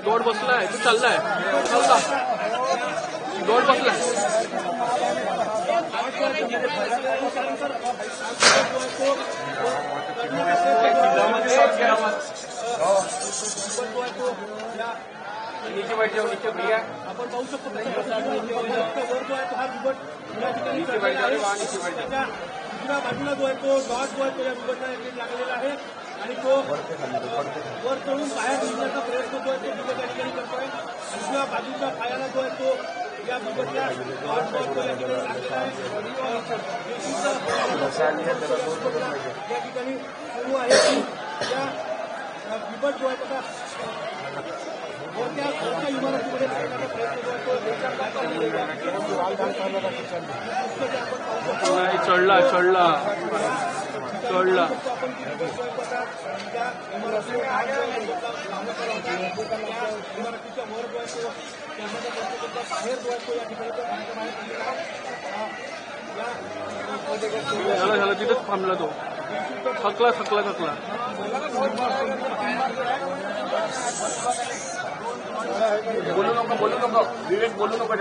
दौड़ बसलाय तू चाललाय दौड़ बसलाय नीचे बैठ जाओ नीचे भैया आपण पाहू शकतो नीचे बैठ जाओ नीचे बैठ जाओ दुसऱ्या बाजूला जो आहे तो डॉट जो आहे तो या बिबटला लागलेला आहे आणि तो वर चढून बाहेर निघण्याचा प्रयत्न जो आहे तो बिबट या ठिकाणी करतोय दुसऱ्या बाजूच्या पायाला जो आहे तो या बिबटच्या डॉट जो आहे तो या ठिकाणी लागलेला आहे या ठिकाणी सुरू आहे की या बिबट जो आहे तसा कोणत्या इमारतीमध्ये लागण्याचा प्रयत्न जो आहे तो चढला चढला चढला इमारतीच्या वर जो आहे तो त्यामध्ये बाहेर जो आहे तो या ठिकाणी झाला झाला तिथेच थांबला तो थकला थकला थकला बोलू नको विवेक बोलू नको